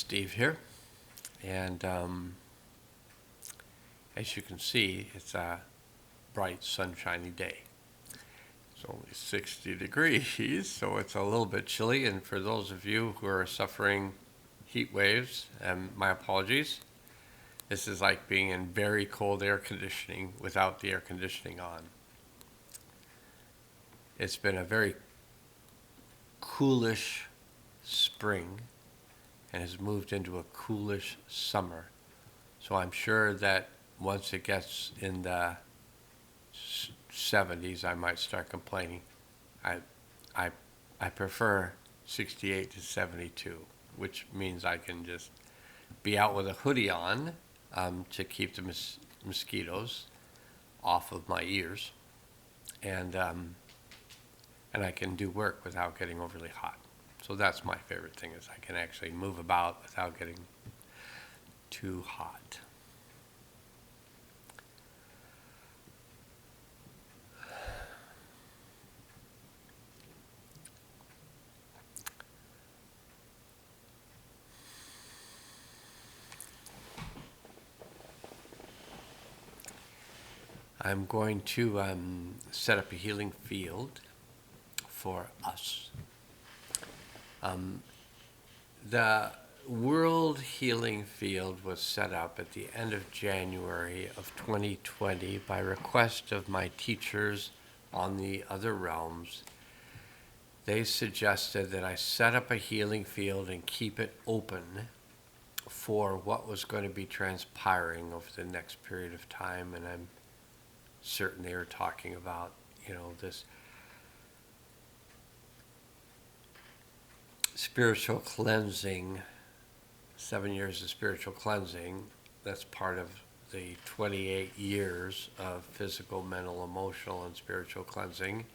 Steve here, and as you can see, it's a bright, sunshiny day. It's only 60 degrees, so it's a little bit chilly, and for those of you who are suffering heat waves, my apologies. This is like being in very cold air conditioning without the air conditioning on. It's been a very coolish spring and has moved into a coolish summer. So I'm sure that once it gets in the 70s, I might start complaining. I prefer 68 to 72, which means I can just be out with a hoodie on to keep the mosquitoes off of my ears, and I can do work without getting overly hot. So that's my favorite thing, is I can actually move about without getting too hot. I'm going to set up a healing field for us. The World Healing Field was set up at the end of January of 2020 by request of my teachers on the other realms. They suggested that I set up a healing field and keep it open for what was going to be transpiring over the next period of time, and I'm certain they were talking about, this spiritual cleansing, 7 years of spiritual cleansing. That's part of the 28 years of physical, mental, emotional, and spiritual cleansing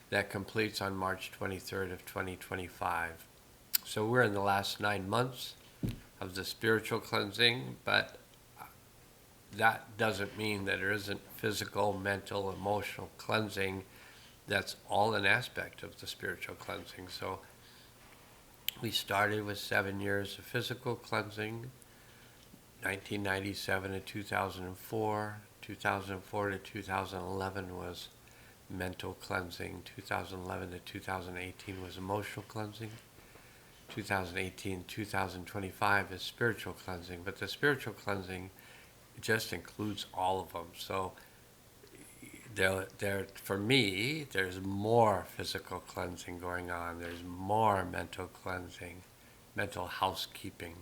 that completes on March 23rd of 2025. So we're in the last 9 months of the spiritual cleansing, but that doesn't mean that there isn't physical, mental, emotional cleansing. That's all an aspect of the spiritual cleansing. So we started with 7 years of physical cleansing, 1997 to 2004. 2004 to 2011 was mental cleansing. 2011 to 2018 was emotional cleansing. 2018 to 2025 is spiritual cleansing. But the spiritual cleansing just includes all of them. So for me, there's more physical cleansing going on. There's more mental cleansing, mental housekeeping.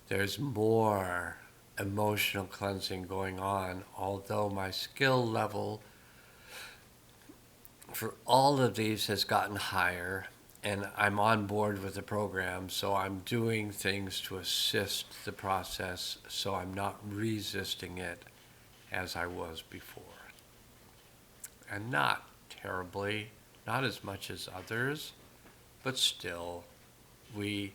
There's more emotional cleansing going on, although my skill level for all of these has gotten higher, and I'm on board with the program, so I'm doing things to assist the process, so I'm not resisting it as I was before. And not terribly, not as much as others, but still, we'd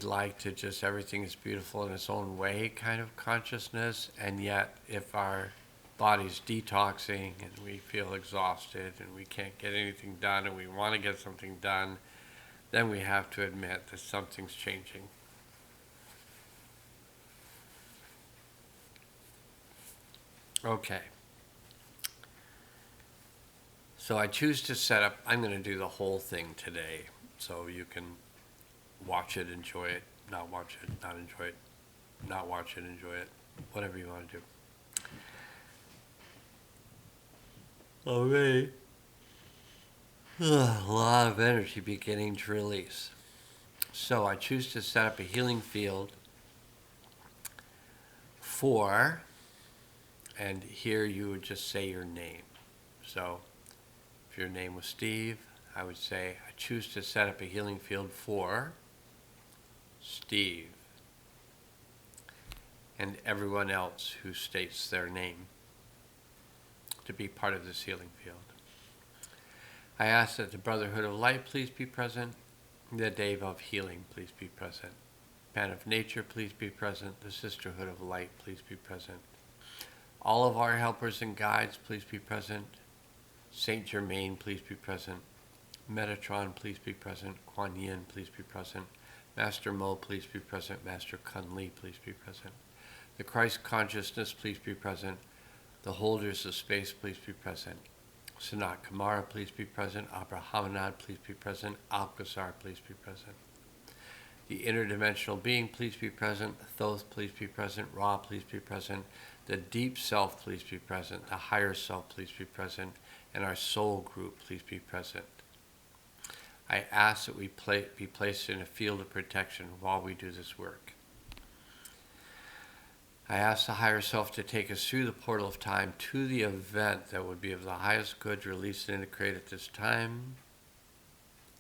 like to just everything is beautiful in its own way kind of consciousness, and yet if our body's detoxing and we feel exhausted and we can't get anything done and we want to get something done, then we have to admit that something's changing. Okay. So I choose to set up, I'm going to do the whole thing today, so you can watch it, enjoy it, not watch it, not enjoy it, not watch it, enjoy it, whatever you want to do. Okay. A lot of energy beginning to release. So I choose to set up a healing field for, and here you would just say your name. So if your name was Steve, I would say, I choose to set up a healing field for Steve and everyone else who states their name to be part of this healing field. I ask that the Brotherhood of Light please be present, the Dave of Healing please be present, Pan of Nature please be present, the Sisterhood of Light please be present, all of our helpers and guides please be present, Saint Germain please be present, Metatron please be present, Kuan Yin please be present, Master Mo, please be present. Master Kun Li, please be present. The Christ consciousness, please be present. The holders of space, please be present. Sanat Kumara, please be present. Abrahamanad, please be present. Alcazar, please be present. The interdimensional being, please be present. Thoth, please be present. Ra, please be present. The deep self, please be present. The higher self, please be present. And our soul group, please be present. I ask that we be placed in a field of protection while we do this work. I ask the higher self to take us through the portal of time to the event that would be of the highest good, release and integrate at this time.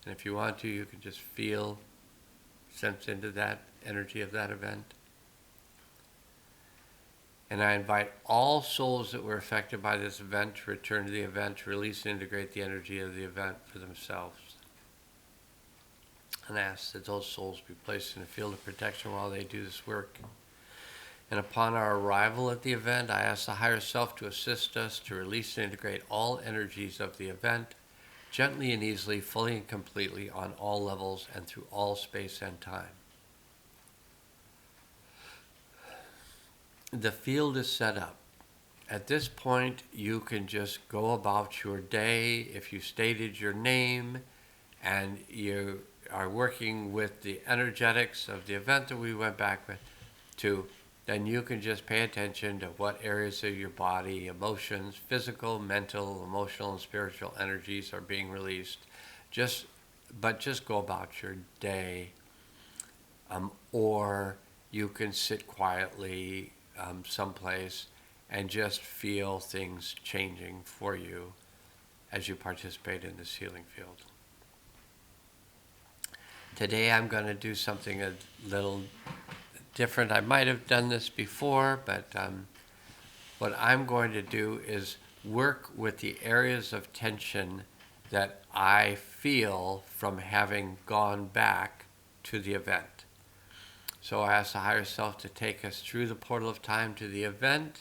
And if you want to, you can just feel, sense into that energy of that event. And I invite all souls that were affected by this event to return to the event, to release and integrate the energy of the event for themselves. And I ask that those souls be placed in a field of protection while they do this work. And upon our arrival at the event, I ask the higher self to assist us to release and integrate all energies of the event, gently and easily, fully and completely, on all levels and through all space and time. The field is set up. At this point, you can just go about your day. If you stated your name and you are working with the energetics of the event that we went back to, then you can just pay attention to what areas of your body, emotions, physical, mental, emotional, and spiritual energies are being released. But just go about your day. Or you can sit quietly someplace and just feel things changing for you as you participate in this healing field. Today I'm going to do something a little different. I might have done this before, but what I'm going to do is work with the areas of tension that I feel from having gone back to the event. So I ask the higher self to take us through the portal of time to the event.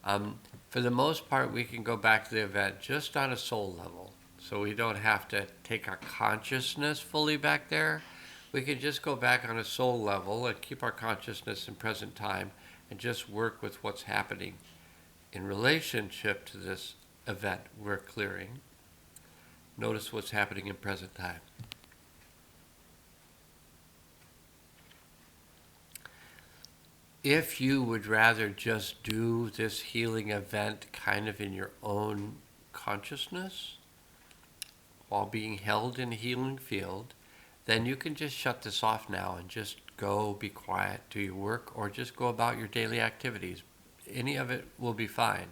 For the most part, we can go back to the event just on a soul level. So we don't have to take our consciousness fully back there. We can just go back on a soul level and keep our consciousness in present time and just work with what's happening in relationship to this event we're clearing. Notice what's happening in present time. If you would rather just do this healing event kind of in your own consciousness while being held in a healing field, then you can just shut this off now and just go be quiet, do your work, or just go about your daily activities. Any of it will be fine.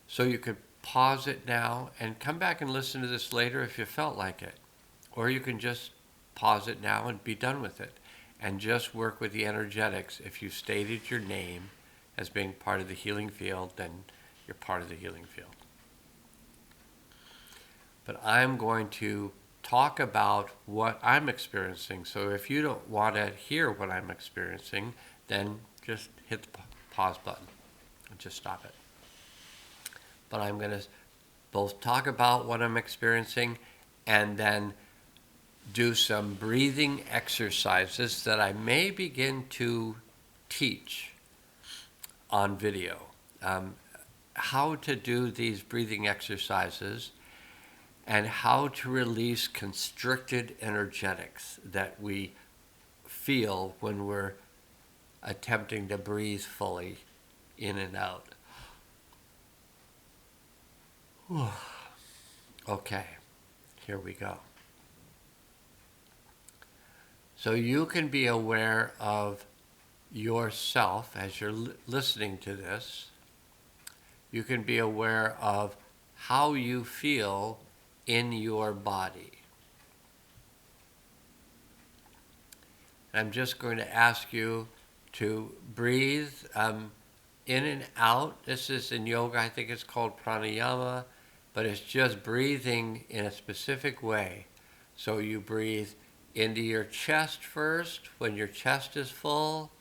So you could pause it now and come back and listen to this later if you felt like it. Or you can just pause it now and be done with it and just work with the energetics. If you stated your name as being part of the healing field, then you're part of the healing field. But I'm going to talk about what I'm experiencing. So if you don't want to hear what I'm experiencing, then just hit the pause button and just stop it. But I'm going to both talk about what I'm experiencing and then do some breathing exercises that I may begin to teach on video. How to do these breathing exercises and how to release constricted energetics that we feel when we're attempting to breathe fully in and out. Okay, here we go. So you can be aware of yourself as you're listening to this. You can be aware of how you feel in your body. I'm just going to ask you to breathe in and out. This is in yoga, I think it's called pranayama, but it's just breathing in a specific way. So you breathe into your chest first. When your chest is full,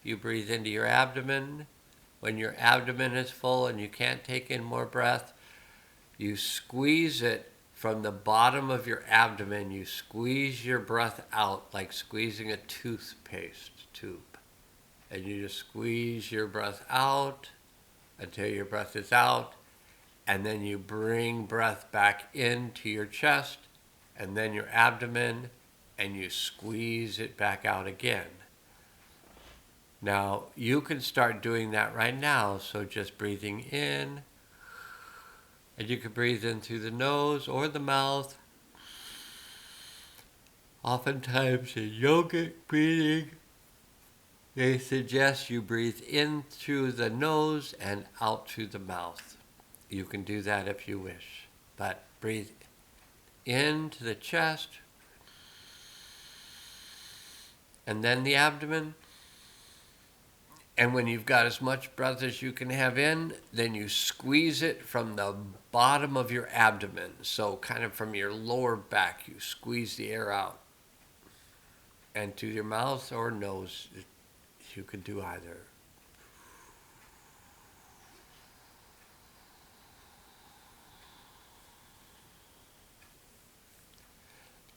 you breathe into your abdomen. When your abdomen is full and you can't take in more breath, you squeeze it from the bottom of your abdomen, you squeeze your breath out like squeezing a toothpaste tube. And you just squeeze your breath out until your breath is out. And then you bring breath back into your chest and then your abdomen, and you squeeze it back out again. Now, you can start doing that right now. So just breathing in, and you can breathe in through the nose or the mouth. Oftentimes in yogic breathing, they suggest you breathe in through the nose and out through the mouth. You can do that if you wish. But breathe into the chest, and then the abdomen. And when you've got as much breath as you can have in, then you squeeze it from the bottom of your abdomen. So kind of from your lower back, you squeeze the air out. And through your mouth or nose, you can do either.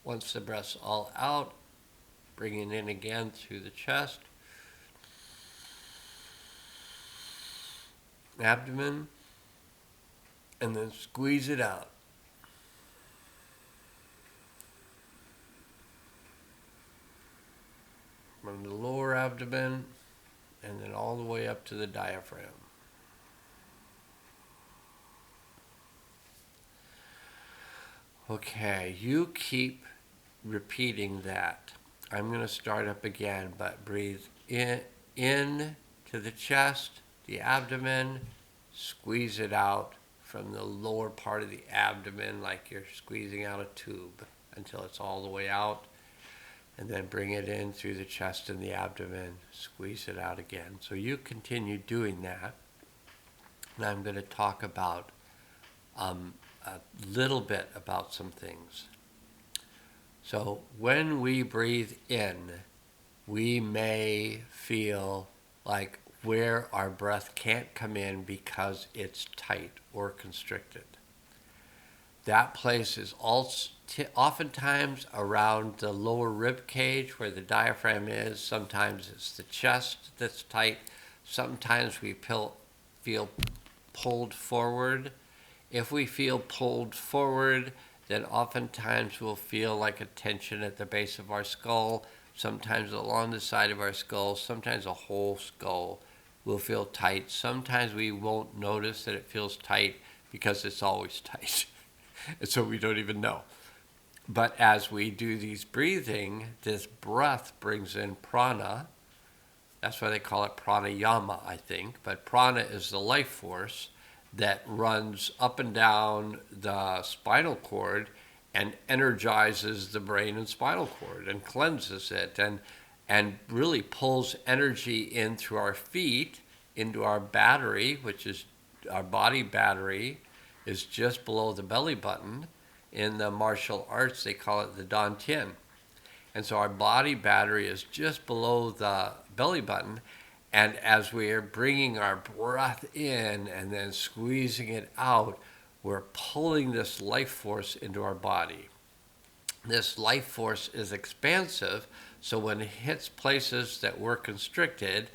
Once the breath's all out, bring it in again through the chest, abdomen, and then squeeze it out. From the lower abdomen, and then all the way up to the diaphragm. Okay, you keep repeating that. I'm going to start up again, but breathe in to the chest, the abdomen, squeeze it out from the lower part of the abdomen like you're squeezing out a tube until it's all the way out, and then bring it in through the chest and the abdomen, squeeze it out again. So you continue doing that, and I'm going to talk about a little bit about some things. So when we breathe in, we may feel like where our breath can't come in because it's tight or constricted. That place is oftentimes around the lower rib cage where the diaphragm is. Sometimes it's the chest that's tight. Sometimes we feel pulled forward. If we feel pulled forward, then oftentimes we'll feel like a tension at the base of our skull, sometimes along the side of our skull, sometimes a whole skull will feel tight. Sometimes we won't notice that it feels tight because it's always tight. And so we don't even know. But as we do these breathing, this breath brings in prana. That's why they call it pranayama, I think. But prana is the life force that runs up and down the spinal cord and energizes the brain and spinal cord and cleanses it and really pulls energy in through our feet into our battery, which is our body battery, is just below the belly button. In the martial arts, they call it the dantian. And so our body battery is just below the belly button. And as we are bringing our breath in and then squeezing it out, we're pulling this life force into our body. This life force is expansive, so when it hits places that were constricted,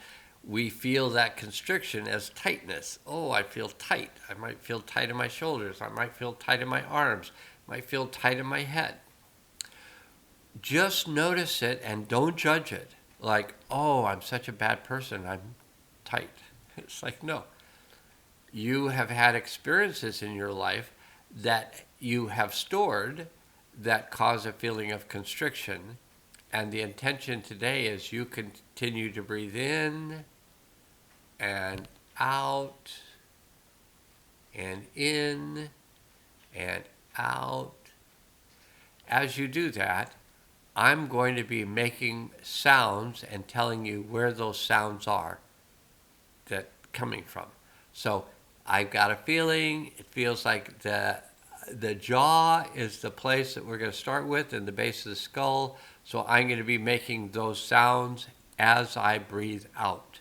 we feel that constriction as tightness. Oh, I feel tight. I might feel tight in my shoulders. I might feel tight in my arms. I might feel tight in my head. Just notice it and don't judge it. Like, oh, I'm such a bad person, I'm tight. It's like, no. You have had experiences in your life that you have stored that cause a feeling of constriction. And the intention today is you continue to breathe in and out and in and out. As you do that, I'm going to be making sounds and telling you where those sounds are that coming from. So I've got a feeling, it feels like the jaw is the place that we're going to start with and the base of the skull. So I'm going to be making those sounds as I breathe out.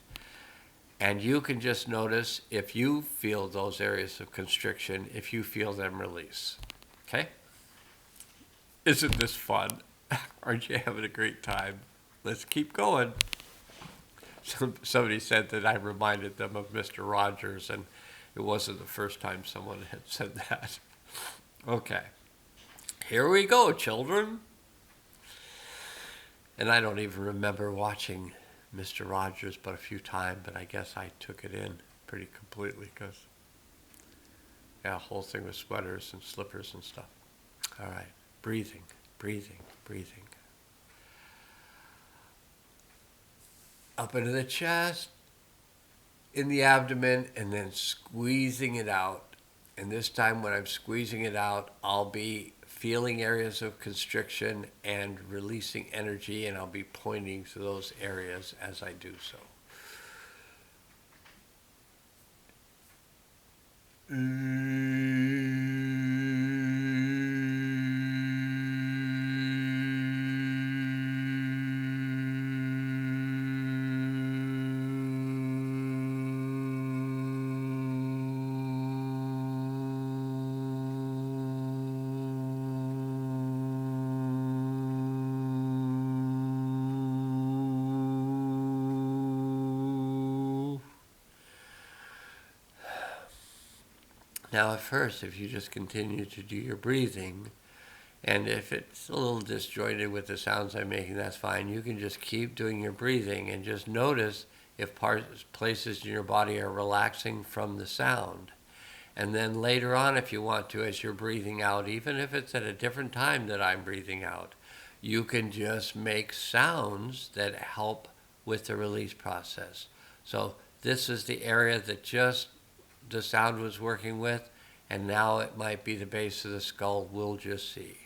And you can just notice if you feel those areas of constriction, if you feel them release. Okay? Isn't this fun? Aren't you having a great time? Let's keep going. Somebody said that I reminded them of Mr. Rogers, and it wasn't the first time someone had said that. Okay, here we go, children. And I don't even remember watching Mr. Rogers but a few times, but I guess I took it in pretty completely because, yeah, the whole thing was sweaters and slippers and stuff. All right, breathing, breathing, breathing. Up into the chest, in the abdomen, and then squeezing it out. And this time when I'm squeezing it out, I'll be feeling areas of constriction and releasing energy, and I'll be pointing to those areas as I do so. Now at first, if you just continue to do your breathing, and if it's a little disjointed with the sounds I'm making, that's fine. You can just keep doing your breathing and just notice if places in your body are relaxing from the sound. And then later on, if you want to, as you're breathing out, even if it's at a different time that I'm breathing out, you can just make sounds that help with the release process. So this is the area that just the sound was working with, and now it might be the base of the skull. We'll just see.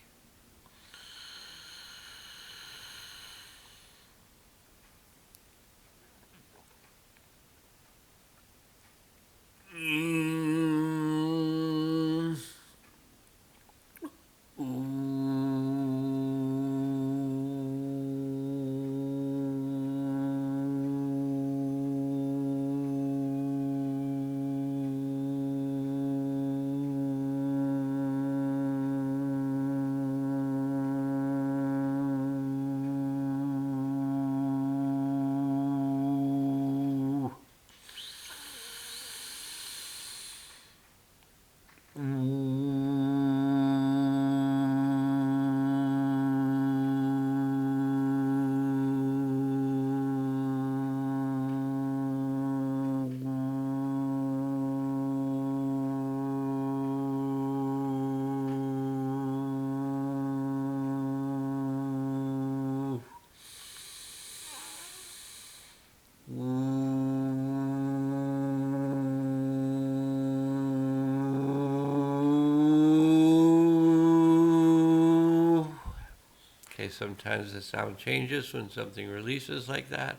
Okay, sometimes the sound changes when something releases like that.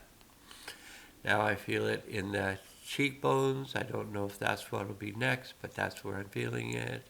Now I feel it in the cheekbones. I don't know if that's what will be next, but that's where I'm feeling it.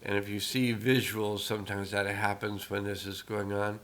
And if you see visuals, sometimes that happens when this is going on.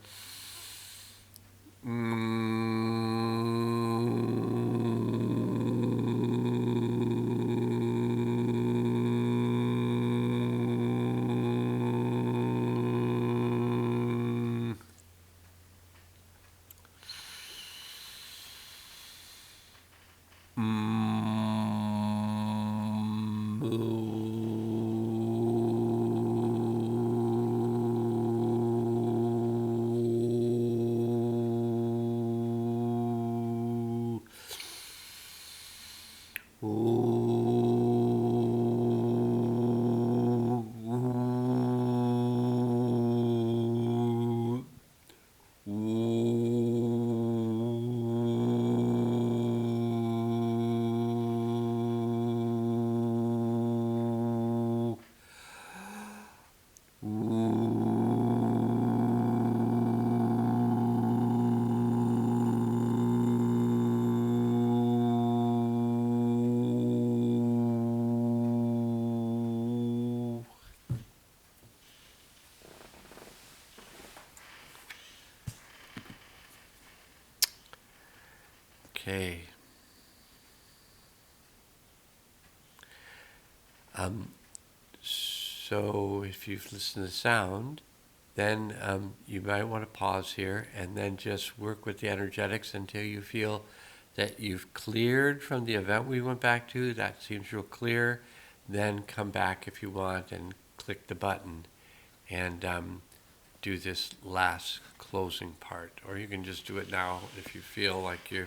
Okay. So if you've listened to sound, then you might want to pause here and then just work with the energetics until you feel that you've cleared from the event we went back to. That seems real clear. Then come back if you want and click the button and do this last closing part. Or you can just do it now if you feel like you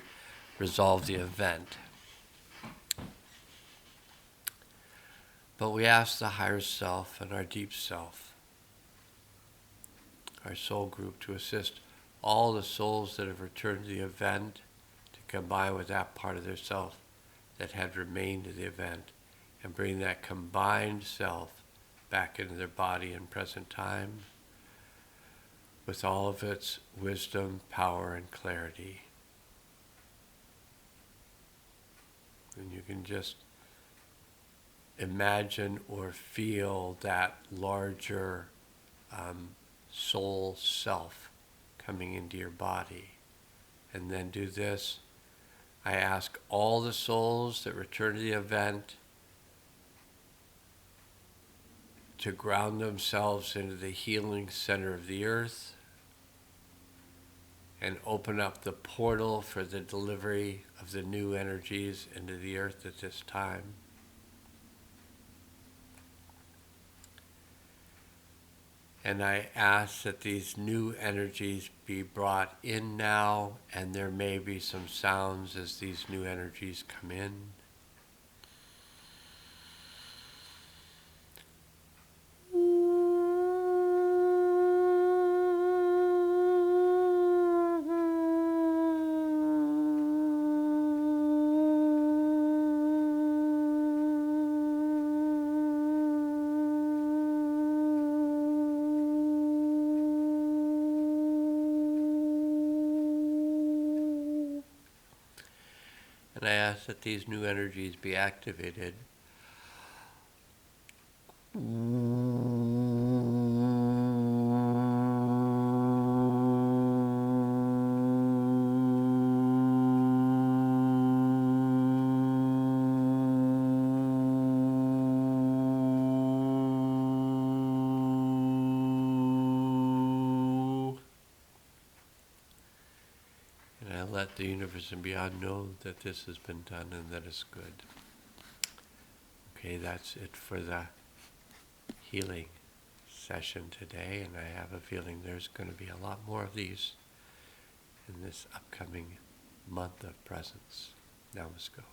resolved the event. But we ask the higher self and our deep self, our soul group, to assist all the souls that have returned to the event to combine with that part of their self that had remained in the event and bring that combined self back into their body in present time with all of its wisdom, power, and clarity. And you can just imagine or feel that larger soul self coming into your body. And then do this. I ask all the souls that return to the event to ground themselves into the healing center of the earth and open up the portal for the delivery of the new energies into the earth at this time. And I ask that these new energies be brought in now, and there may be some sounds as these new energies come in. And I ask that these new energies be activated. Let the universe and beyond know that this has been done and that it's good. Okay, that's it for the healing session today, and I have a feeling there's going to be a lot more of these in this upcoming month of presence. Namasgo.